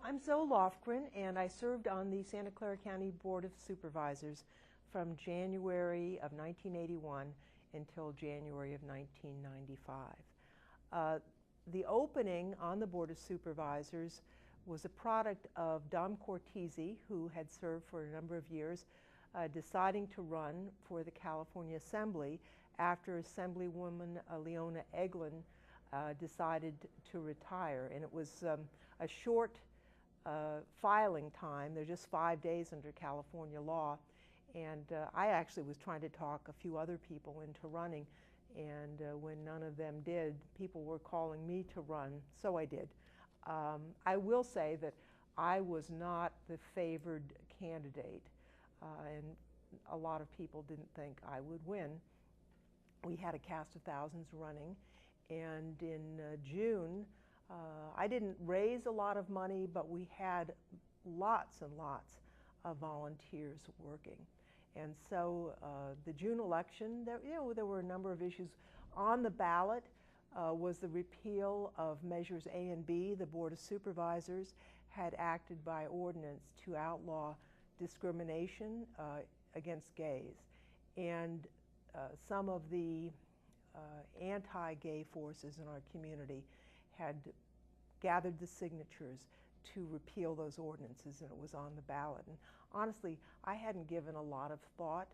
I'm Zoe Lofgren, and I served on the Santa Clara County Board of Supervisors from January of 1981 until January of 1995. The opening on the Board of Supervisors was a product of Dom Cortese, who had served for a number of years, deciding to run for the California Assembly after Assemblywoman Leona Eglin decided to retire. And it was a short filing time. They're just 5 days under California law. And I actually was trying to talk a few other people into running. And when none of them did, people were calling me to run, so I did. I will say that I was not the favored candidate, and a lot of people didn't think I would win. We had a cast of thousands running, and in June, I didn't raise a lot of money, but we had lots and lots of volunteers working. And so the June election, there were a number of issues. On the ballot was the repeal of Measures A and B. The Board of Supervisors had acted by ordinance to outlaw discrimination against gays. And some of the anti-gay forces in our community had gathered the signatures to repeal those ordinances, and it was on the ballot. And honestly, I hadn't given a lot of thought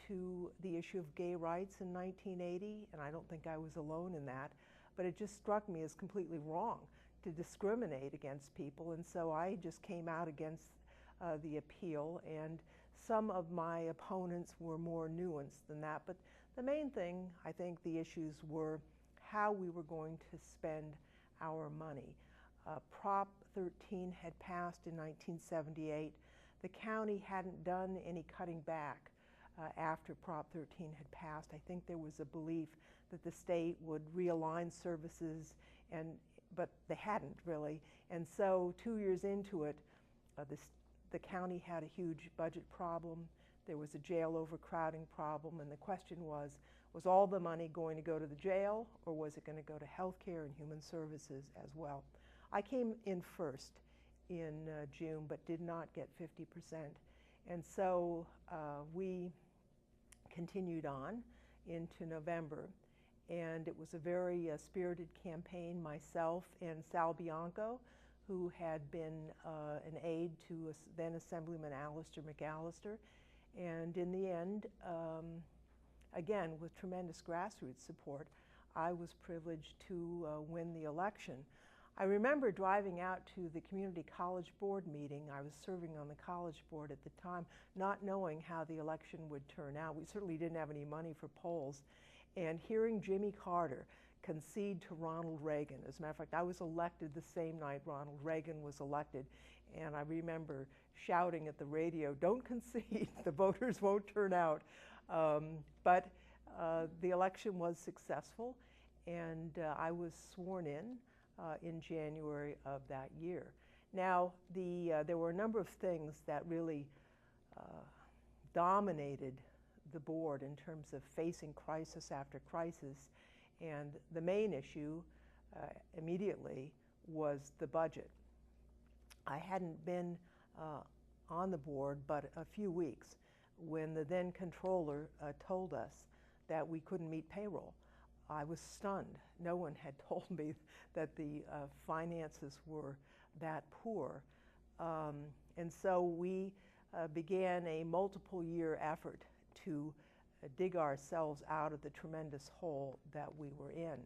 to the issue of gay rights in 1980, and I don't think I was alone in that, but it just struck me as completely wrong to discriminate against people, and so I just came out against the appeal, and some of my opponents were more nuanced than that. But the main thing, I think the issues were how we were going to spend our money. Prop 13 had passed in 1978. The county hadn't done any cutting back after Prop 13 had passed. I think there was a belief that the state would realign services, but they hadn't really. And so 2 years into it, the county had a huge budget problem. There was a jail overcrowding problem, and the question was all the money going to go to the jail, or was it going to go to health care and human services as well? I came in first in June, but did not get 50%. And so we continued on into November, and it was a very spirited campaign. Myself and Sal Bianco, who had been an aide to then Assemblyman Alistair McAllister, and in the end, again, with tremendous grassroots support, I was privileged to win the election. I remember driving out to the community college board meeting. I was serving on the college board at the time, not knowing how the election would turn out. We certainly didn't have any money for polls. And hearing Jimmy Carter concede to Ronald Reagan. As a matter of fact, I was elected the same night Ronald Reagan was elected. And I remember shouting at the radio, "Don't concede, the voters won't turn out." But the election was successful, and I was sworn in January of that year. Now, there were a number of things that really dominated the board in terms of facing crisis after crisis, and the main issue immediately was the budget. I hadn't been on the board but a few weeks when the then controller told us that we couldn't meet payroll. I was stunned. No one had told me that the finances were that poor. And so we began a multiple-year effort to dig ourselves out of the tremendous hole that we were in.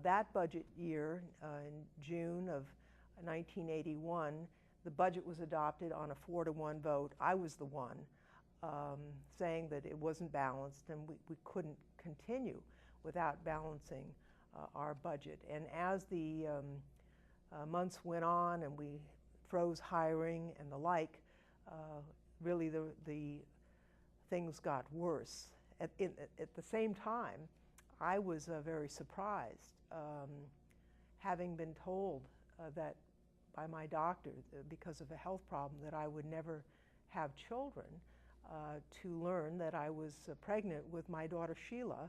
That budget year, in June of 1981, the budget was adopted on a 4-to-1 vote. I was the one saying that it wasn't balanced and we couldn't continue without balancing our budget. And as the months went on and we froze hiring and the like, really the things got worse. At the same time, I was very surprised, having been told that by my doctor, because of a health problem, that I would never have children, to learn that I was pregnant with my daughter Sheila,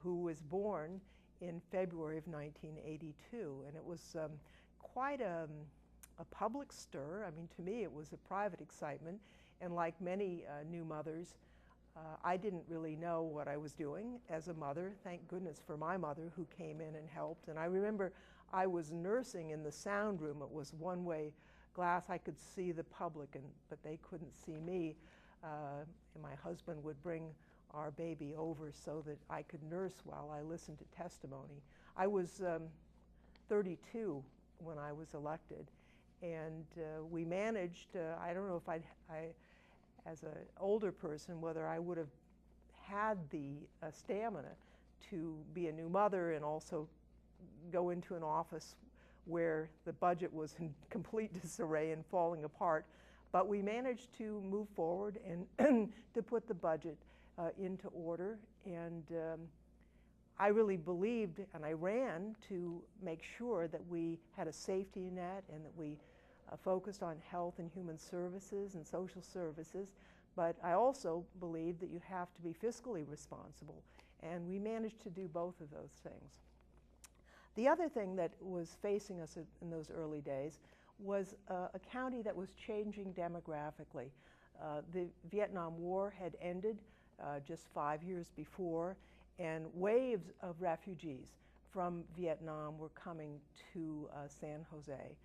who was born in February of 1982. And it was quite a a public stir. I mean, to me, it was a private excitement. And like many new mothers, I didn't really know what I was doing as a mother. Thank goodness for my mother who came in and helped. And I remember I was nursing in the sound room. It was one-way glass. I could see the public, but they couldn't see me. And my husband would bring our baby over so that I could nurse while I listened to testimony. I was 32 when I was elected, and we managed, I don't know if I as an older person, whether I would have had the stamina to be a new mother and also go into an office where the budget was in complete disarray and falling apart. But we managed to move forward and to put the budget into order. And I really believed, and I ran to make sure that we had a safety net and that we focused on health and human services and social services. But I also believed that you have to be fiscally responsible. And we managed to do both of those things. The other thing that was facing us in those early days was a county that was changing demographically. The Vietnam War had ended just 5 years before, and waves of refugees from Vietnam were coming to San Jose,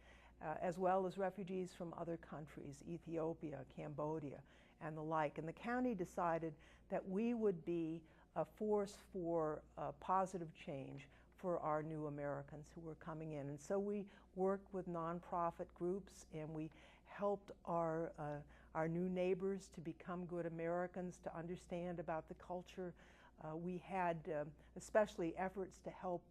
as well as refugees from other countries, Ethiopia, Cambodia, and the like. And the county decided that we would be a force for positive change for our new Americans who were coming in. And so we worked with nonprofit groups, and we helped our new neighbors to become good Americans, to understand about the culture. We had especially efforts to help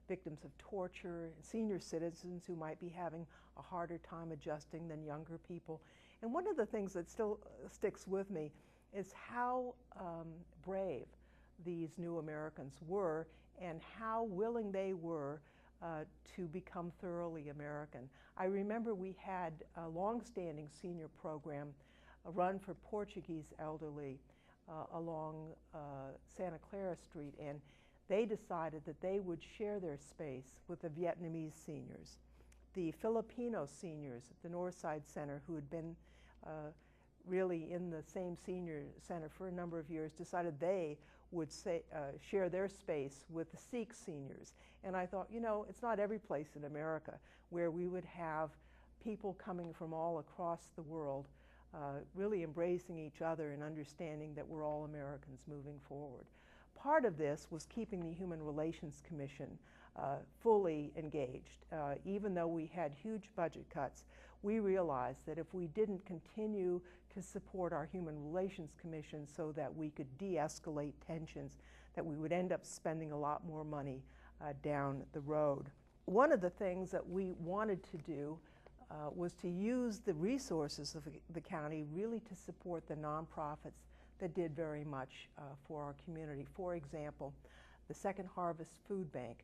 victims of torture, senior citizens who might be having a harder time adjusting than younger people. And one of the things that still sticks with me is how brave these new Americans were and how willing they were to become thoroughly American. I remember we had a long-standing senior program run for Portuguese elderly along Santa Clara Street, and they decided that they would share their space with the Vietnamese seniors. The Filipino seniors at the Northside Center, who had been really in the same senior center for a number of years, decided they would share their space with the Sikh seniors. And I thought, you know, it's not every place in America where we would have people coming from all across the world really embracing each other and understanding that we're all Americans moving forward. Part of this was keeping the Human Relations Commission fully engaged. Even though we had huge budget cuts, we realized that if we didn't continue to support our Human Relations Commission so that we could de-escalate tensions, that we would end up spending a lot more money down the road. One of the things that we wanted to do was to use the resources of the county really to support the nonprofits that did very much for our community. For example, the Second Harvest Food Bank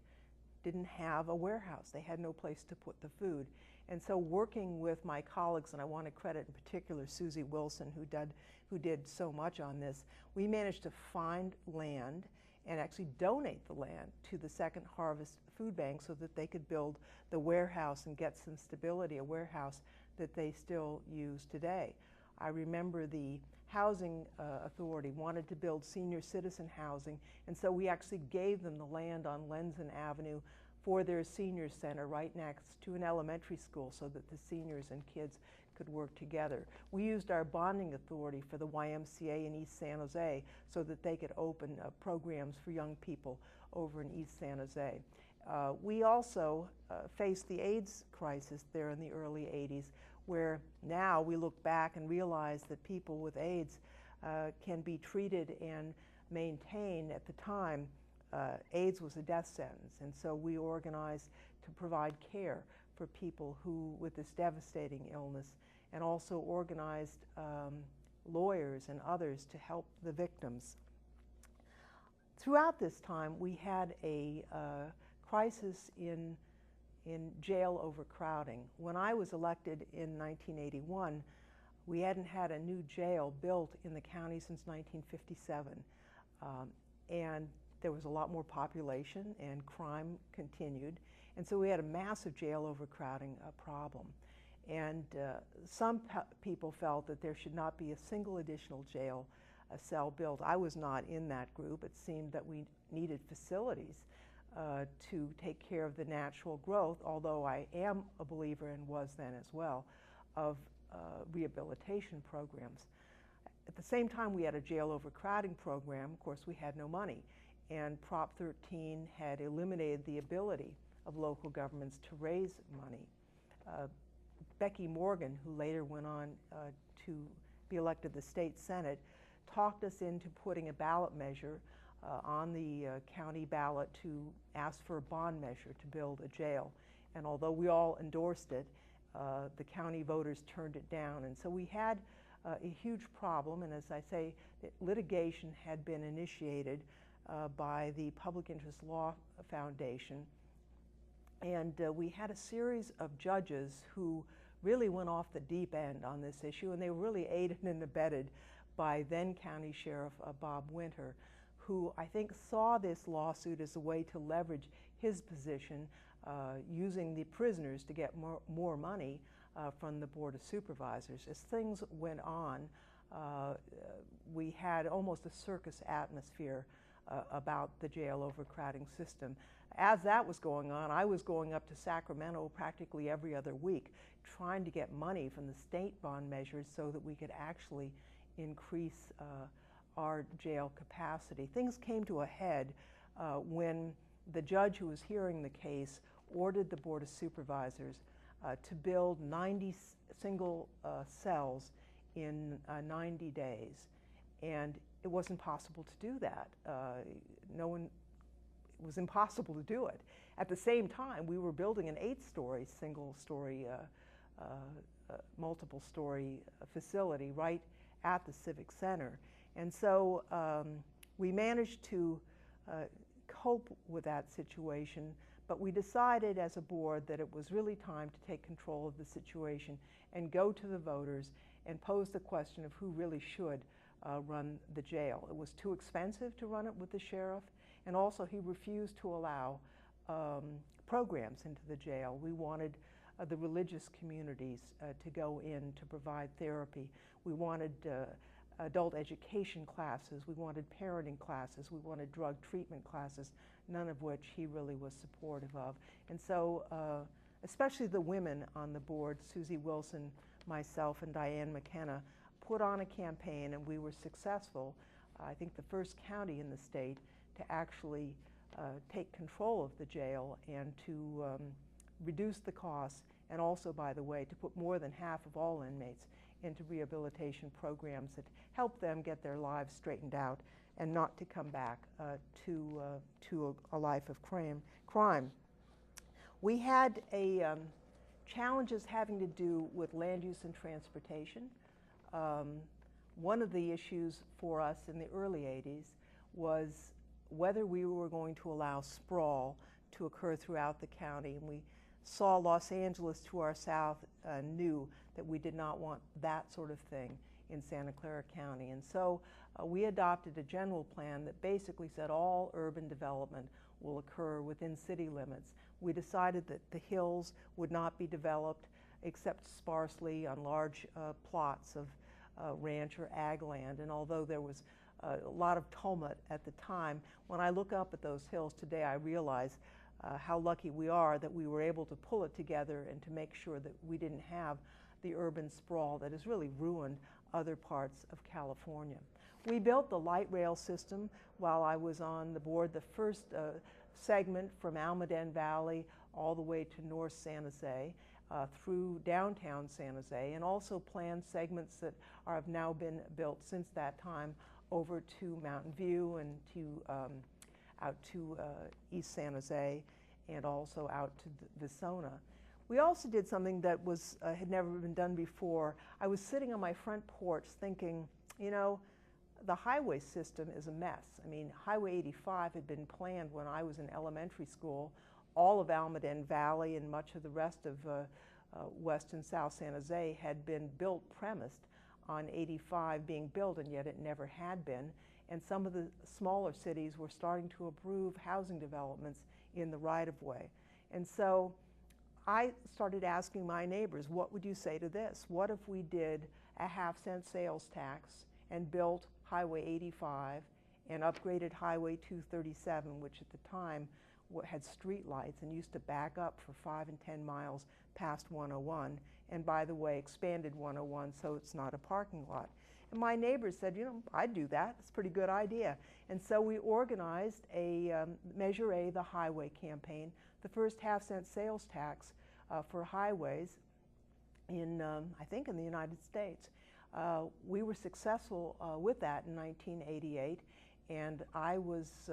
didn't have a warehouse. They had no place to put the food. And so working with my colleagues, and I want to credit in particular Susie Wilson, who did so much on this, we managed to find land and actually donate the land to the Second Harvest Food Bank so that they could build the warehouse and get some stability, a warehouse that they still use today. I remember the Housing Authority wanted to build senior citizen housing, and so we actually gave them the land on Lenzen Avenue for their senior center right next to an elementary school so that the seniors and kids could work together. We used our bonding authority for the YMCA in East San Jose so that they could open programs for young people over in East San Jose. We also faced the AIDS crisis there in the early 80s, where now we look back and realize that people with AIDS can be treated and maintained. At the time, AIDS was a death sentence, and so we organized to provide care for people who with this devastating illness, and also organized lawyers and others to help the victims. Throughout this time, we had a crisis in jail overcrowding. When I was elected in 1981, we hadn't had a new jail built in the county since 1957. And there was a lot more population and crime continued. And so we had a massive jail overcrowding problem. And some people felt that there should not be a single additional jail cell built. I was not in that group. It seemed that we needed facilities to take care of the natural growth, although I am a believer, and was then as well, of rehabilitation programs. At the same time, we had a jail overcrowding program. Of course, we had no money, and Prop 13 had eliminated the ability of local governments to raise money. Becky Morgan, who later went on to be elected to the state senate, talked us into putting a ballot measure on the county ballot to ask for a bond measure to build a jail. And although we all endorsed it, the county voters turned it down. And so we had a huge problem, and as I say, litigation had been initiated by the Public Interest Law Foundation. And we had a series of judges who really went off the deep end on this issue, and they were really aided and abetted by then County Sheriff Bob Winter, who I think saw this lawsuit as a way to leverage his position using the prisoners to get more money from the Board of Supervisors. As things went on, we had almost a circus atmosphere about the jail overcrowding system. As that was going on, I was going up to Sacramento practically every other week trying to get money from the state bond measures so that we could actually increase our jail capacity. Things came to a head when the judge who was hearing the case ordered the Board of Supervisors to build 90 single cells in 90 days. And it wasn't possible to do that. It was impossible to do it. At the same time, we were building an 8-story, single-story, multiple-story facility right at the Civic Center. And so we managed to cope with that situation, but we decided as a board that it was really time to take control of the situation and go to the voters and pose the question of who really should run the jail. It was too expensive to run it with the sheriff, and also he refused to allow programs into the jail. We wanted the religious communities to go in to provide therapy. We wanted adult education classes. We wanted parenting classes. We wanted drug treatment classes, none of which he really was supportive of. And so, especially the women on the board, Susie Wilson, myself, and Diane McKenna, put on a campaign, and we were successful. I think the first county in the state to actually take control of the jail and to reduce the costs, and also, by the way, to put more than half of all inmates into rehabilitation programs that help them get their lives straightened out and not to come back to a life of crime. We had challenges having to do with land use and transportation. One of the issues for us in the early 80s was whether we were going to allow sprawl to occur throughout the county. And we saw Los Angeles to our south, knew that we did not want that sort of thing in Santa Clara County. And so we adopted a general plan that basically said all urban development will occur within city limits. We decided that the hills would not be developed except sparsely on large plots of ranch or ag land. And although there was a lot of tumult at the time, when I look up at those hills today, I realize how lucky we are that we were able to pull it together and to make sure that we didn't have the urban sprawl that has really ruined other parts of California. We built the light rail system while I was on the board, the first segment from Almaden Valley all the way to North San Jose, through downtown San Jose, and also planned segments that have now been built since that time over to Mountain View and out to East San Jose, and also out to Visona. We also did something that had never been done before. I was sitting on my front porch thinking, you know, the highway system is a mess. I mean, Highway 85 had been planned when I was in elementary school. All of Almaden Valley and much of the rest of West and South San Jose had been premised on 85 being built, and yet it never had been. And some of the smaller cities were starting to approve housing developments in the right-of-way. And so I started asking my neighbors, what would you say to this? What if we did a half-cent sales tax and built Highway 85 and upgraded Highway 237, which at the time had street lights and used to back up for 5 and 10 miles past 101, and by the way, expanded 101 so it's not a parking lot. And my neighbors said, you know, I'd do that. It's a pretty good idea. And so we organized a Measure A, the highway campaign, the first half-cent sales tax for highways in, I think, in the United States. We were successful with that in 1988, and I was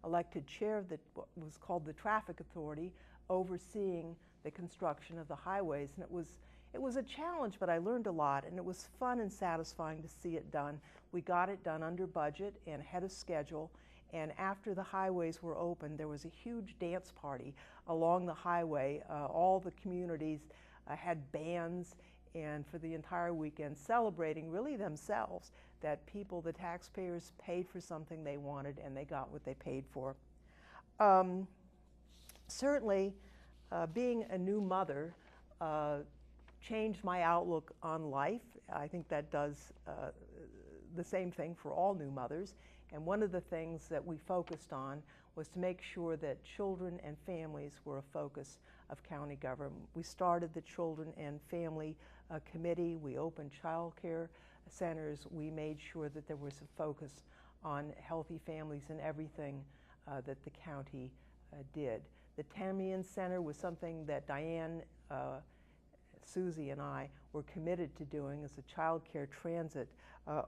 elected chair of what was called the Traffic Authority, overseeing the construction of the highways. And it was a challenge, but I learned a lot, and it was fun and satisfying to see it done. We got it done under budget and ahead of schedule, and after the highways were opened, there was a huge dance party along the highway. All the communities had bands, and for the entire weekend, celebrating really themselves, that people, the taxpayers, paid for something they wanted and they got what they paid for. Certainly, being a new mother changed my outlook on life. I think that does the same thing for all new mothers. And one of the things that we focused on was to make sure that children and families were a focus of county government. We started the Children and Family Committee. We opened child care centers. We made sure that there was a focus on healthy families in everything that the county did. The Tamian Center was something that Diane, Susie, and I were committed to doing as a child care transit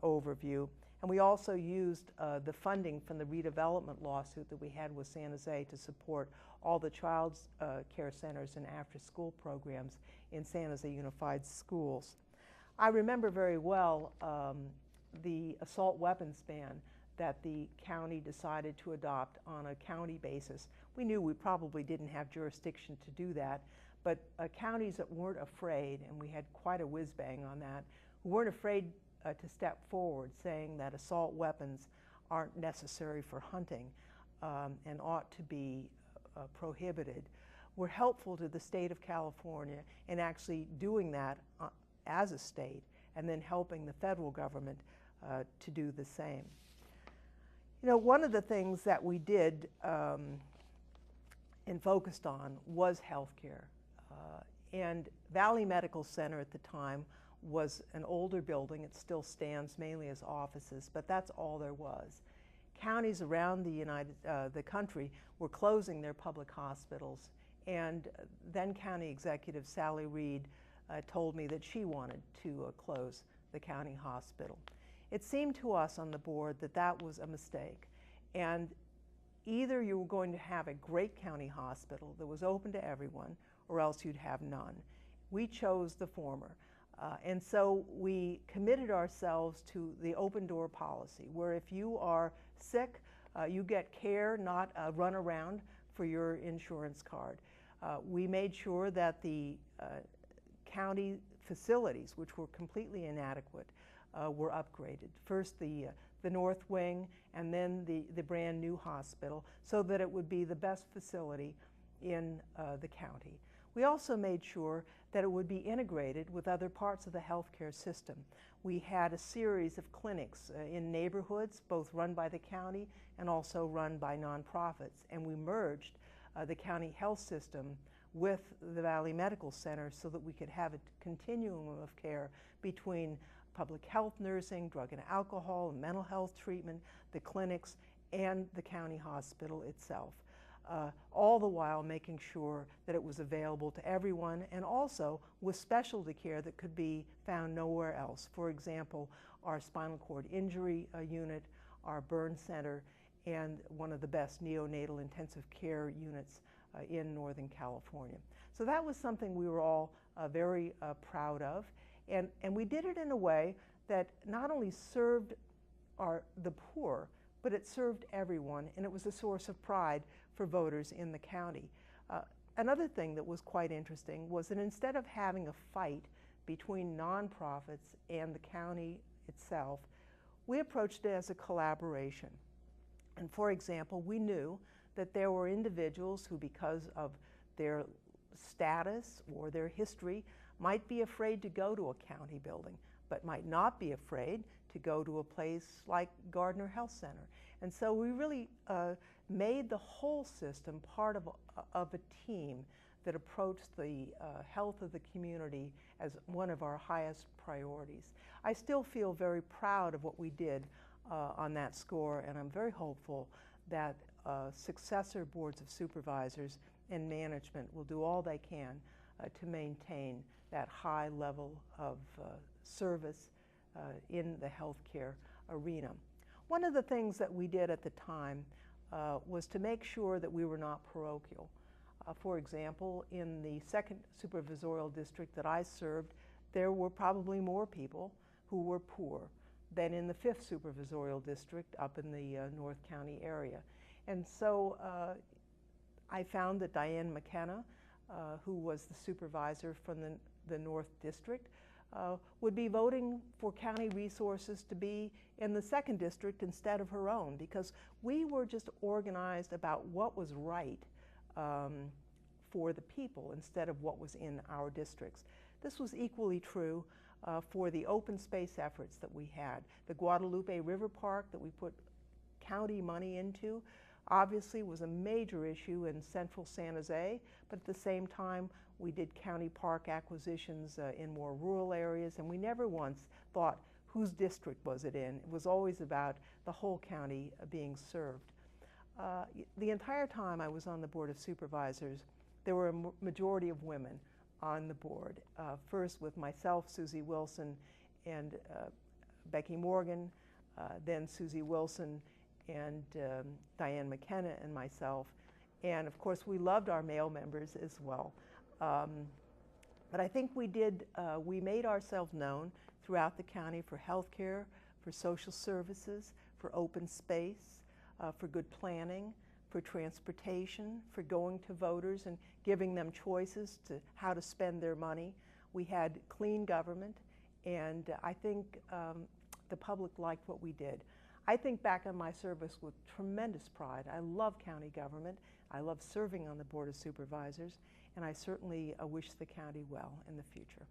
overview. And we also used the funding from the redevelopment lawsuit that we had with San Jose to support all the child care centers and after-school programs in San Jose Unified Schools. I remember very well the assault weapons ban that the county decided to adopt on a county basis. We knew we probably didn't have jurisdiction to do that, but counties that weren't afraid, and we had quite a whiz-bang on that, who weren't afraid to step forward saying that assault weapons aren't necessary for hunting and ought to be prohibited, were helpful to the state of California in actually doing that as a state and then helping the federal government to do the same. You know, one of the things that we did and focused on was healthcare. And Valley Medical Center at the time was an older building. It still stands mainly as offices, but that's all there was. Counties around the country were closing their public hospitals, and then County Executive Sally Reed told me that she wanted to close the county hospital. It seemed to us on the board that that was a mistake, and either you were going to have a great county hospital that was open to everyone, or else you'd have none. We chose the former. And so we committed ourselves to the open door policy, where if you are sick, you get care, not a run around for your insurance card. We made sure that the county facilities, which were completely inadequate, were upgraded. First the North Wing, and then the brand new hospital, so that it would be the best facility in the county. We also made sure that it would be integrated with other parts of the healthcare system. We had a series of clinics in neighborhoods, both run by the county and also run by nonprofits, and we merged the county health system with the Valley Medical Center so that we could have a continuum of care between public health nursing, drug and alcohol, and mental health treatment, the clinics, and the county hospital itself. All the while making sure that it was available to everyone, and also with specialty care that could be found nowhere else. For example, our spinal cord injury unit, our burn center, and one of the best neonatal intensive care units in Northern California. So that was something we were all very proud of, and we did it in a way that not only served the poor, but it served everyone, and it was a source of pride for voters in the county. Another thing that was quite interesting was that instead of having a fight between nonprofits and the county itself, we approached it as a collaboration. And for example, we knew that there were individuals who, because of their status or their history, might be afraid to go to a county building, but might not be afraid to go to a place like Gardner Health Center. And so we really made the whole system part of a team that approached the health of the community as one of our highest priorities. I still feel very proud of what we did on that score, and I'm very hopeful that successor boards of supervisors and management will do all they can to maintain that high level of service in the healthcare arena. One of the things that we did at the time was to make sure that we were not parochial. For example, in the second supervisorial district that I served, there were probably more people who were poor than in the fifth supervisorial district up in the North County area. And so I found that Diane McKenna, who was the supervisor from the North District, would be voting for county resources to be in the second district instead of her own, because we were just organized about what was right for the people instead of what was in our districts. This was equally true for the open space efforts that we had. The Guadalupe River Park that we put county money into obviously was a major issue in central San Jose, but at the same time we did county park acquisitions in more rural areas, and we never once thought whose district was it in. It was always about the whole county being served. The entire time I was on the Board of Supervisors, there were a majority of women on the board. First with myself, Susie Wilson, and Becky Morgan, then Susie Wilson, and Diane McKenna and myself. And of course we loved our male members as well. But I think we made ourselves known throughout the county for health care, for social services, for open space, for good planning, for transportation, for going to voters and giving them choices to how to spend their money. We had clean government, and I think the public liked what we did. I think back on my service with tremendous pride. I love county government. I love serving on the Board of Supervisors, and I certainly wish the county well in the future.